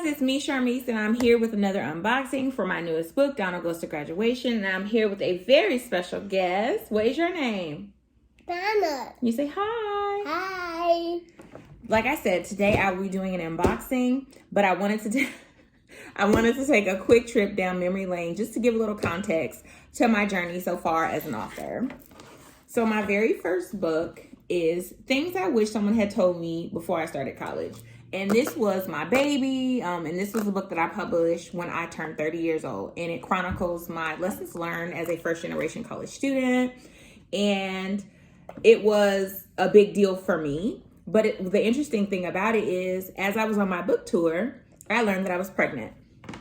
it's me, Sharmise, and I'm here with another unboxing for my newest book, Donald Goes to Graduation, and I'm here with a very special guest. What is your name? Donna. You say hi. Hi. Like I said, today I will be doing an unboxing, but I wanted to take a quick trip down memory lane just to give a little context to my journey so far as an author. So my very first book is Things I Wish Someone Had Told Me Before I Started College. And this was my baby, and this was a book that I published when I turned 30 years old. And it chronicles my lessons learned as a first-generation college student. And it was a big deal for me. But the interesting thing about it is, as I was on my book tour, I learned that I was pregnant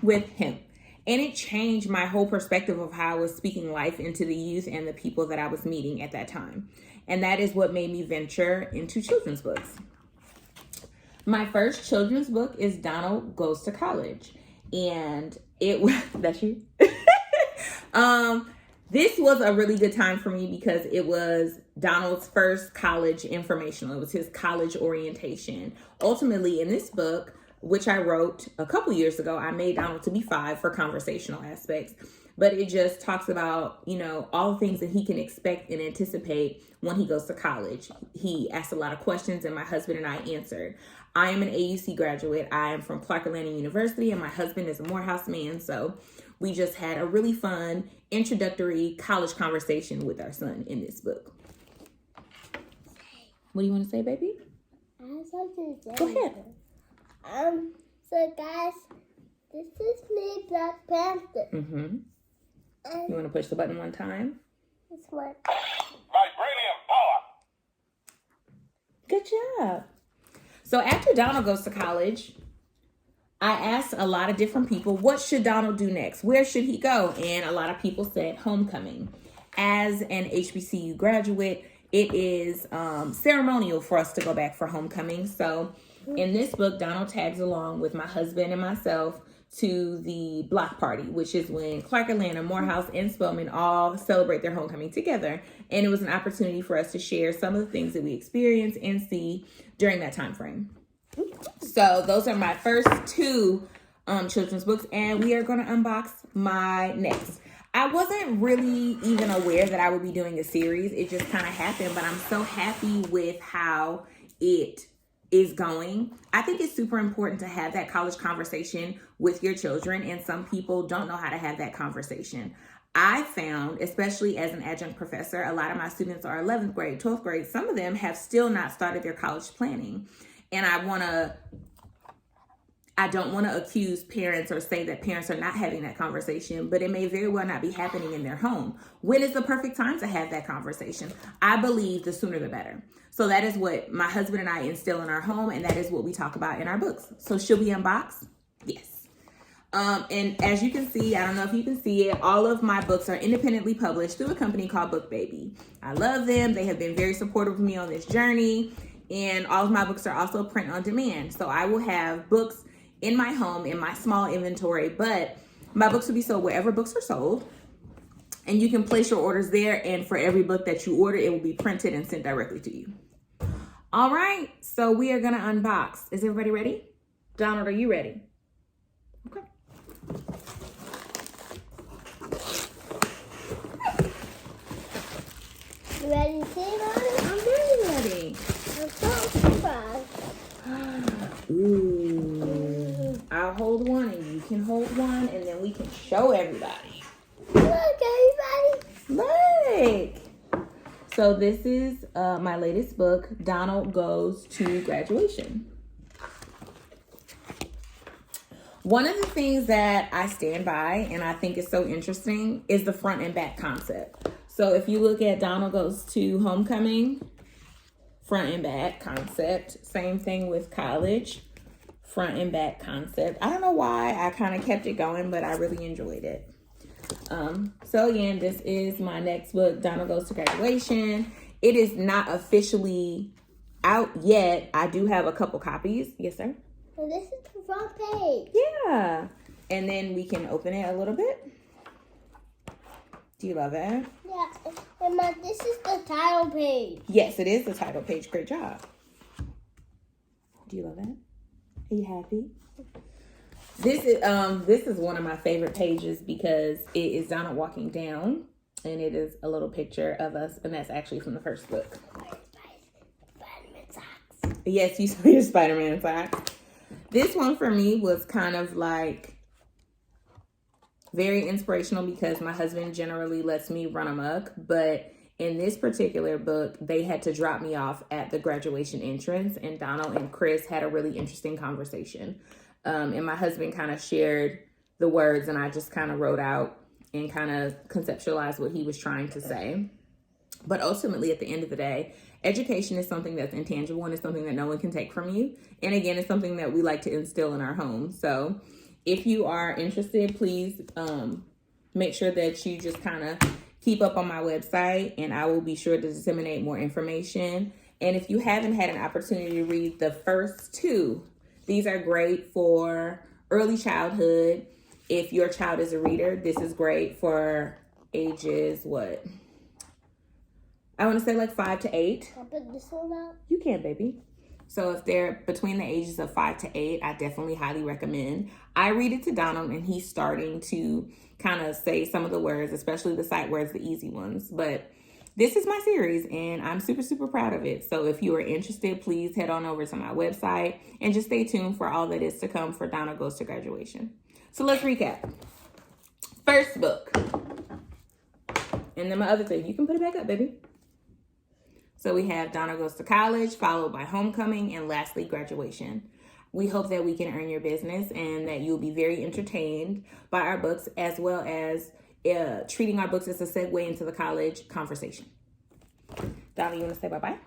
with him. And it changed my whole perspective of how I was speaking life into the youth and the people that I was meeting at that time. And that is what made me venture into children's books. My first children's book is Donald Goes to College. And it was, that's you? This was a really good time for me because it was Donald's first college informational. It was his college orientation. Ultimately, in this book, which I wrote a couple years ago, I made Donald to be 5 for conversational aspects. But it just talks about, all the things that he can expect and anticipate when he goes to college. He asked a lot of questions and my husband and I answered. I am an AUC graduate. I am from Clark Atlanta University and my husband is a Morehouse man. So we just had a really fun introductory college conversation with our son in this book. What do you want to say, baby? I have something to say. Go ahead. So guys, this is me, Black Panther. Mm-hmm. You want to push the button one time? This one. Vibranium power. Good job. So after Donald goes to college, I asked a lot of different people, what should Donald do next? Where should he go? And a lot of people said homecoming. As an HBCU graduate, it is ceremonial for us to go back for homecoming. So in this book, Donald tags along with my husband and myself to the block party, which is when Clark Atlanta, Morehouse, and Spelman all celebrate their homecoming together. And it was an opportunity for us to share some of the things that we experience and see during that time frame. So those are my first 2 children's books, and we are going to unbox my next. I wasn't really even aware that I would be doing a series. It just kind of happened, but I'm so happy with how it is going. I think it's super important to have that college conversation with your children, and some people don't know how to have that conversation. I found, especially as an adjunct professor, a lot of my students are 11th grade, 12th grade. Some of them have still not started their college planning. And I don't want to accuse parents or say that parents are not having that conversation, but it may very well not be happening in their home. When is the perfect time to have that conversation? I believe the sooner the better. So that is what my husband and I instill in our home, and that is what we talk about in our books. So should we unbox? Yes. And as you can see, I don't know if you can see it, all of my books are independently published through a company called BookBaby. I love them. They have been very supportive of me on this journey. And all of my books are also print on demand. So I will have books in my home, in my small inventory, but my books will be sold wherever books are sold. And you can place your orders there. And for every book that you order, it will be printed and sent directly to you. All right. So we are going to unbox. Is everybody ready? Donald, are you ready? Okay. You ready to see it? I'm very ready. I'm so surprised. Ooh. I'll hold one and you can hold one, and then we can show everybody. Look, everybody. Look. So this is my latest book, Donald Goes to Graduation. One of the things that I stand by and I think is so interesting is the front and back concept. So if you look at Donald Goes to Homecoming, front and back concept. Same thing with college, front and back concept. I don't know why I kind of kept it going, but I really enjoyed it. So again, this is my next book, Donald Goes to Graduation. It is not officially out yet. I do have a couple copies. Yes, sir. So this is the front page. Yeah. And then we can open it a little bit. Do you love it? Yeah. And this is the title page. Yes, it is the title page. Great job. Do you love it? Are you happy? This is one of my favorite pages because it is Donald walking down, and it is a little picture of us, and that's actually from the first book. Spider-Man socks. Yes, you saw your Spider-Man socks. This one for me was kind of like very inspirational because my husband generally lets me run amok, but in this particular book, they had to drop me off at the graduation entrance, and Donald and Chris had a really interesting conversation. And my husband kind of shared the words, and I just kind of wrote out and kind of conceptualized what he was trying to say. But ultimately, at the end of the day, education is something that's intangible and it's something that no one can take from you. And again, it's something that we like to instill in our home. So if you are interested, please make sure that you just kind of keep up on my website, and I will be sure to disseminate more information. And if you haven't had an opportunity to read the first two, these are great for early childhood. If your child is a reader, this is great for ages, what? I want to say like 5 to 8. Can I put this one out? You can, baby. So if they're between the ages of 5 to 8, I definitely highly recommend. I read it to Donald, and he's starting to kind of say some of the words, especially the sight words, the easy ones. But this is my series, and I'm super, super proud of it. So if you are interested, please head on over to my website and just stay tuned for all that is to come for Donald Goes to Graduation. So let's recap. First book. And then my other thing. You can put it back up, baby. So we have Donald Goes to College, followed by Homecoming, and lastly, Graduation. We hope that we can earn your business and that you'll be very entertained by our books, as well as treating our books as a segue into the college conversation. Donald, you want to say bye-bye?